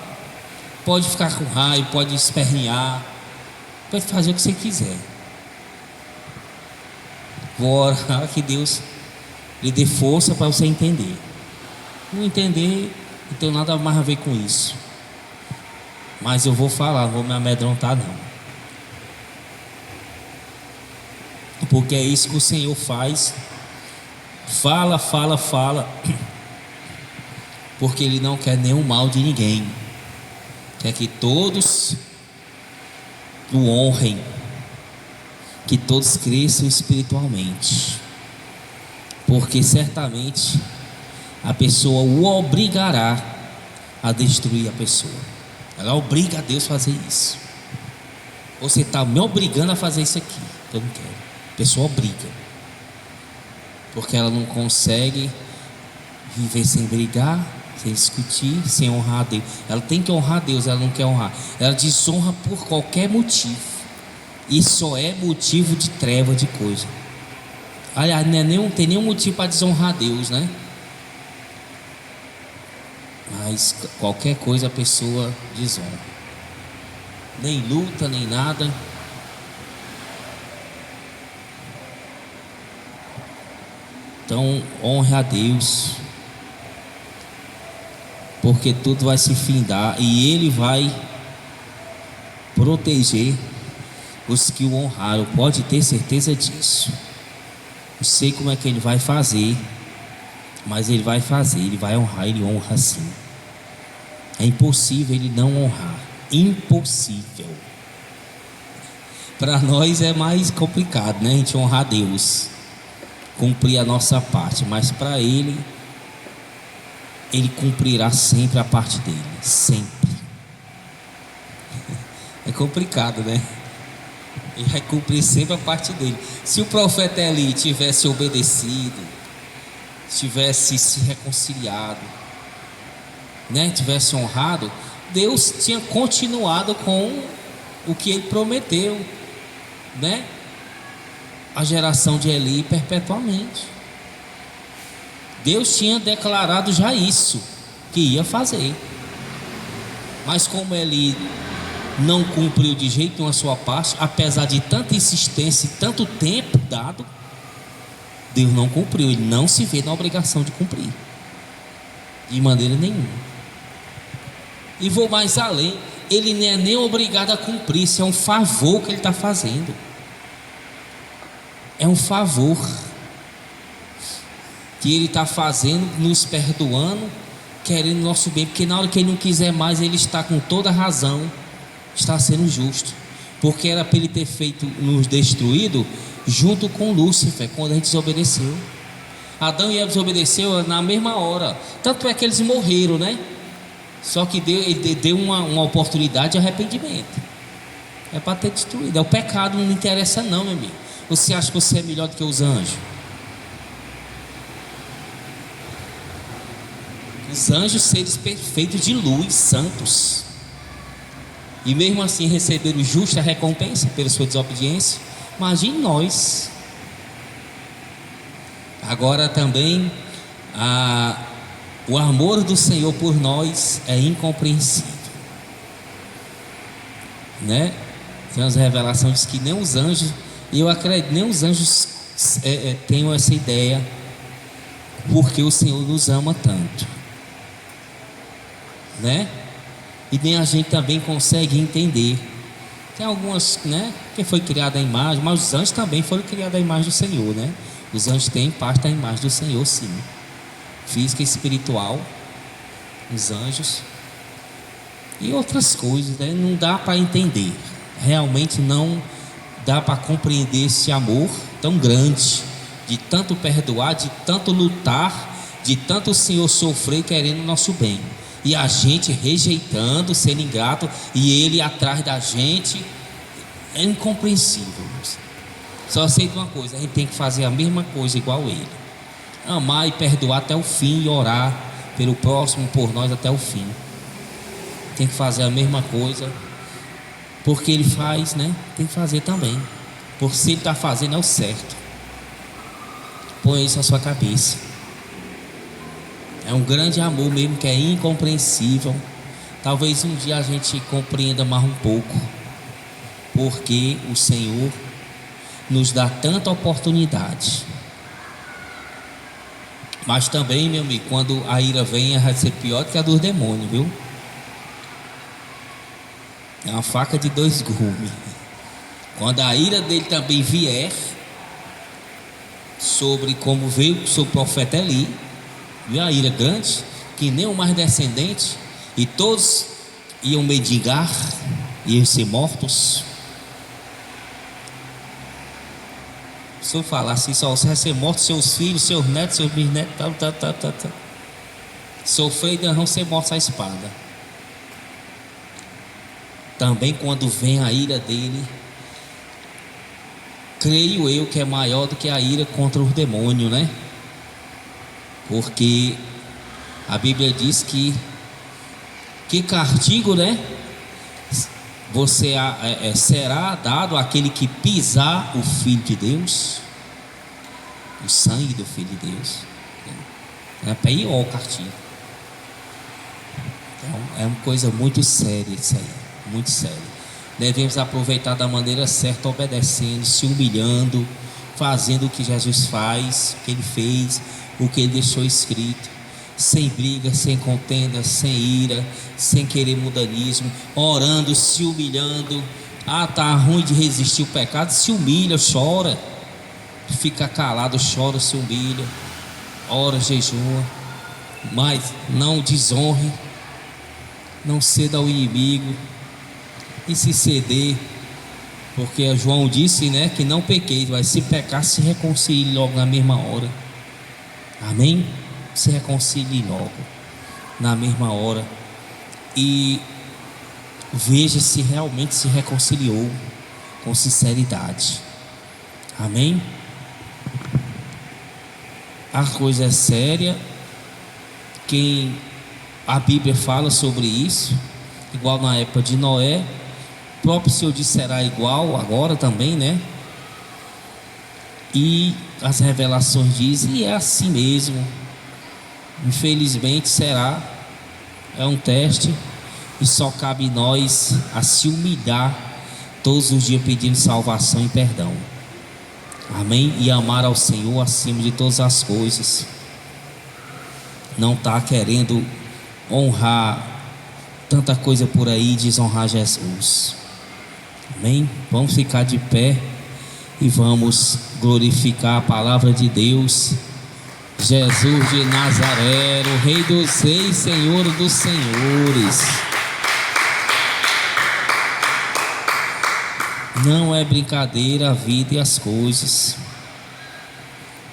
Pode ficar com raiva, pode espernear, pode fazer o que você quiser. Vou orar que Deus lhe dê força para você entender. Não entender, não tem nada mais a ver com isso. Mas eu vou falar, não vou me amedrontar não. Porque é isso que o Senhor faz. Fala, fala, fala. Porque Ele não quer nenhum mal de ninguém. Quer que todos o honrem, que todos cresçam espiritualmente. Porque certamente a pessoa o obrigará a destruir a pessoa. Ela obriga a Deus a fazer isso. Você está me obrigando a fazer isso aqui, eu não quero. A pessoa obriga, porque ela não consegue viver sem brigar, sem discutir, sem honrar a Deus. Ela tem que honrar a Deus, ela não quer honrar. Ela desonra por qualquer motivo, e só é motivo de treva, de coisa. Aliás, não tem nenhum motivo para desonrar a Deus, né? Mas qualquer coisa a pessoa desonra. Nem luta, nem nada. Então honre a Deus, porque tudo vai se findar e Ele vai proteger os que o honraram. Pode ter certeza disso. Não sei como é que Ele vai fazer, mas Ele vai fazer, Ele vai honrar, Ele honra sim. É impossível Ele não honrar. Impossível. Para nós é mais complicado, né? A gente honrar Deus, cumprir a nossa parte, mas para Ele cumprirá sempre a parte dele, sempre. É complicado, né? Ele vai cumprir sempre a parte dele. Se o profeta Eli tivesse obedecido, tivesse se reconciliado, né? Tivesse honrado, Deus tinha continuado com o que Ele prometeu, né? A geração de Eli perpetuamente. Deus tinha declarado já isso, que ia fazer. Mas como Eli não cumpriu de jeito nenhum a sua parte, apesar de tanta insistência e tanto tempo dado, Deus não cumpriu, ele não se vê na obrigação de cumprir, de maneira nenhuma. E vou mais além, ele não é nem obrigado a cumprir, isso é um favor que ele está fazendo. É um favor que ele está fazendo, nos perdoando, querendo nosso bem, porque na hora que ele não quiser mais, ele está com toda razão, está sendo justo, porque era para ele ter feito, nos destruído, junto com Lúcifer, quando a gente desobedeceu. Adão e Eva desobedeceu na mesma hora, tanto é que eles morreram, né? Só que ele deu uma oportunidade de arrependimento. É para ter destruído. É o pecado, não interessa não, meu amigo. Você acha que você é melhor do que os anjos? Os anjos, seres perfeitos de luz, santos, e mesmo assim receberam justa recompensa pela sua desobediência. Imagine nós. Agora também o amor do Senhor por nós é incompreensível, né? Tem umas revelações que nem os anjos, e eu acredito, nem os anjos tenham essa ideia, porque o Senhor nos ama tanto, né? E nem a gente também consegue entender. Tem algumas, né, que foi criada a imagem, mas os anjos também foram criados a imagem do Senhor, né? Os anjos têm parte da imagem do Senhor, sim, física e espiritual, os anjos e outras coisas, né? Não dá para entender, realmente não dá para compreender esse amor tão grande, de tanto perdoar, de tanto lutar, de tanto o Senhor sofrer querendo o nosso bem, e a gente rejeitando, sendo ingrato, e Ele atrás da gente. É incompreensível. Só sei de uma coisa: a gente tem que fazer a mesma coisa igual Ele, amar e perdoar até o fim, e orar pelo próximo, por nós até o fim. Tem que fazer a mesma coisa, porque Ele faz, né? Tem que fazer também, porque se Ele está fazendo é o certo. Põe isso na sua cabeça. É um grande amor mesmo, que é incompreensível. Talvez um dia a gente compreenda mais um pouco, porque o Senhor nos dá tanta oportunidade. Mas também, meu amigo, quando a ira vem, vai ser pior do que a dos demônios, viu? É uma faca de dois gumes. Quando a ira dele também vier, sobre como veio sobre o profeta Eli, viu a ira grande, que nem o mais descendente, e todos iam mendigar, iam ser mortos. Se eu falar assim, só você vai ser morto, seus filhos, seus netos, seus bisnetos, sofrer e vão ser mortos à espada. Também quando vem a ira dele, creio eu que é maior do que a ira contra os demônios, né? Porque a Bíblia diz que castigo, né? Você será dado àquele que pisar o Filho de Deus, o sangue do Filho de Deus. É pior o castigo. Então é uma coisa muito séria isso aí, muito séria. Devemos aproveitar da maneira certa, obedecendo, se humilhando, fazendo o que Jesus faz, o que Ele fez, o que Ele deixou escrito, sem briga, sem contenda, sem ira, sem querer mudanismo, orando, se humilhando. Tá ruim de resistir o pecado, se humilha, chora, fica calado, chora, se humilha, ora, jejua, mas não desonre, não ceda ao inimigo, e se ceder, porque João disse, né, que não pequeis, mas se pecar, se reconcilie logo na mesma hora. Amém? Se reconcilie logo na mesma hora e veja se realmente se reconciliou com sinceridade. Amém? A coisa é séria. Quem a Bíblia fala sobre isso, igual na época de Noé, o próprio Senhor disse será igual agora também, né? E as revelações dizem, e é assim mesmo. Infelizmente será, é um teste, e só cabe nós a se humilhar todos os dias pedindo salvação e perdão. Amém? E amar ao Senhor acima de todas as coisas. Não está querendo honrar tanta coisa por aí, desonrar Jesus. Amém? Vamos ficar de pé e vamos glorificar a palavra de Deus. Jesus de Nazaré, o Rei dos Reis, Senhor dos Senhores. Não é brincadeira a vida e as coisas.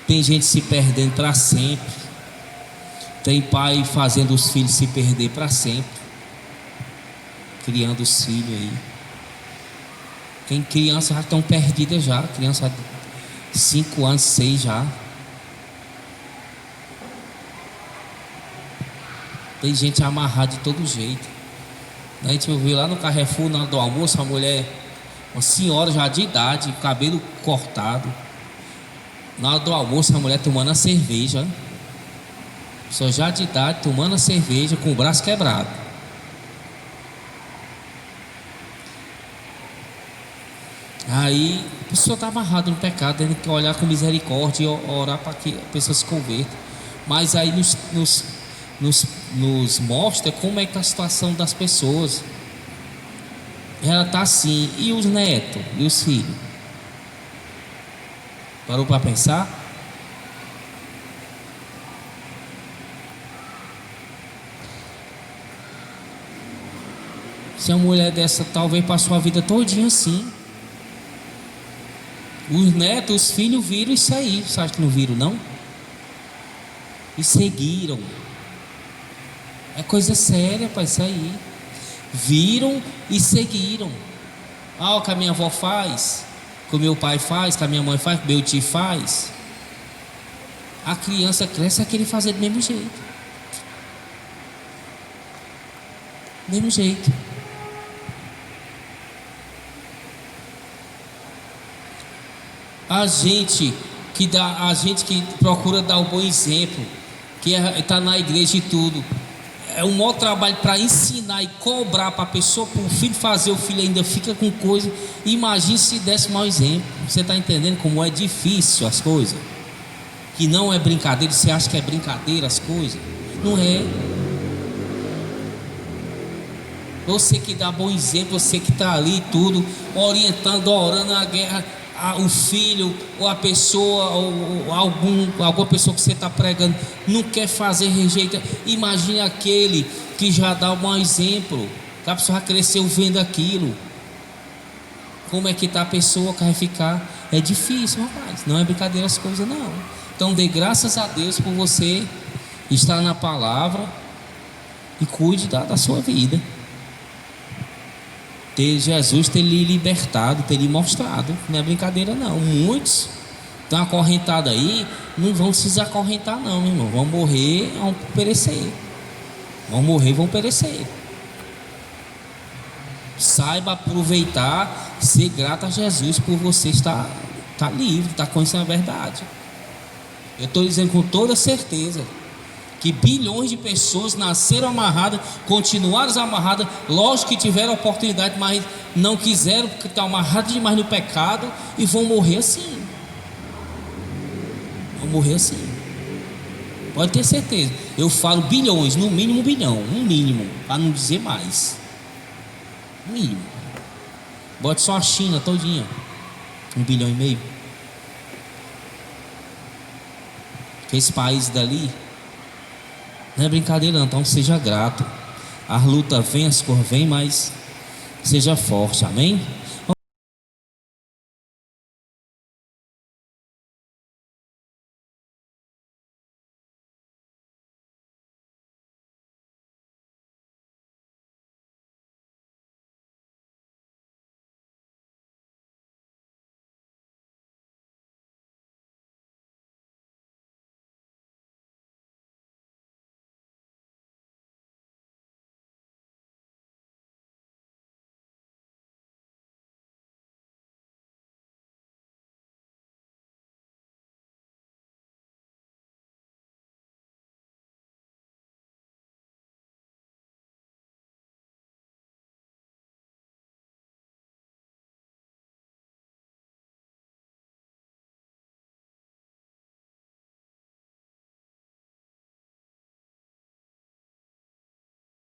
Tem gente se perdendo para sempre. Tem pai fazendo os filhos se perder para sempre, criando os filhos aí. Tem crianças já estão perdidas já. Criança de 5 anos, 6 já. Tem gente amarrada de todo jeito. A gente viu lá no Carrefour, na hora do almoço, a mulher, uma senhora já de idade, cabelo cortado. Na hora do almoço, a mulher tomando a cerveja. Pessoa já de idade, tomando a cerveja, com o braço quebrado. Aí a pessoa está amarrada no pecado, tem que olhar com misericórdia e orar para que a pessoa se converta. Mas aí nos mostra como é que é a situação das pessoas. Ela está assim. E os netos? E os filhos? Parou para pensar? Se uma mulher dessa talvez passou a vida todinha assim. Os netos, os filhos viram isso aí. Você acha que não viram, não? E seguiram. É coisa séria para isso aí. Viram e seguiram. O que a minha avó faz, o que o meu pai faz, o que a minha mãe faz, o que meu tio faz. A criança cresce a querer fazer do mesmo jeito. Do mesmo jeito. A gente que procura dar um bom exemplo, que está na igreja e tudo, é um maior trabalho para ensinar e cobrar para a pessoa, para o filho fazer, o filho ainda fica com coisa. Imagine se desse mau exemplo. Você está entendendo como é difícil as coisas? Que não é brincadeira. Você acha que é brincadeira as coisas? Não é. Você que dá bom exemplo, você que está ali tudo, orientando, orando a guerra, o filho ou a pessoa ou alguma pessoa que você está pregando não quer fazer, rejeita. Imagine aquele que já dá um bom exemplo, que a pessoa já cresceu vendo aquilo. Como é que está a pessoa que vai ficar? É difícil, rapaz. Não é brincadeira as coisas, não. Então dê graças a Deus por você estar na palavra e cuide da sua vida. Jesus ter lhe libertado, ter lhe mostrado. Não é brincadeira, não. Muitos estão acorrentados aí, não vão se desacorrentar, não, meu irmão. Vão morrer, vão perecer. Vão morrer, vão perecer. Saiba aproveitar, ser grato a Jesus por você estar livre, estar conhecendo a verdade. Eu estou dizendo com toda certeza que bilhões de pessoas nasceram amarradas, continuaram amarradas, lógico que tiveram oportunidade, mas não quiseram, porque estão amarrados demais no pecado e vão morrer assim. Vão morrer assim. Pode ter certeza. Eu falo bilhões, no mínimo 1 bilhão, no mínimo, para não dizer mais. No mínimo. Bote só a China todinha, 1,5 bilhão. Esse país dali não é brincadeira não, então seja grato. As lutas vêm, as cores vêm, mas seja forte, amém?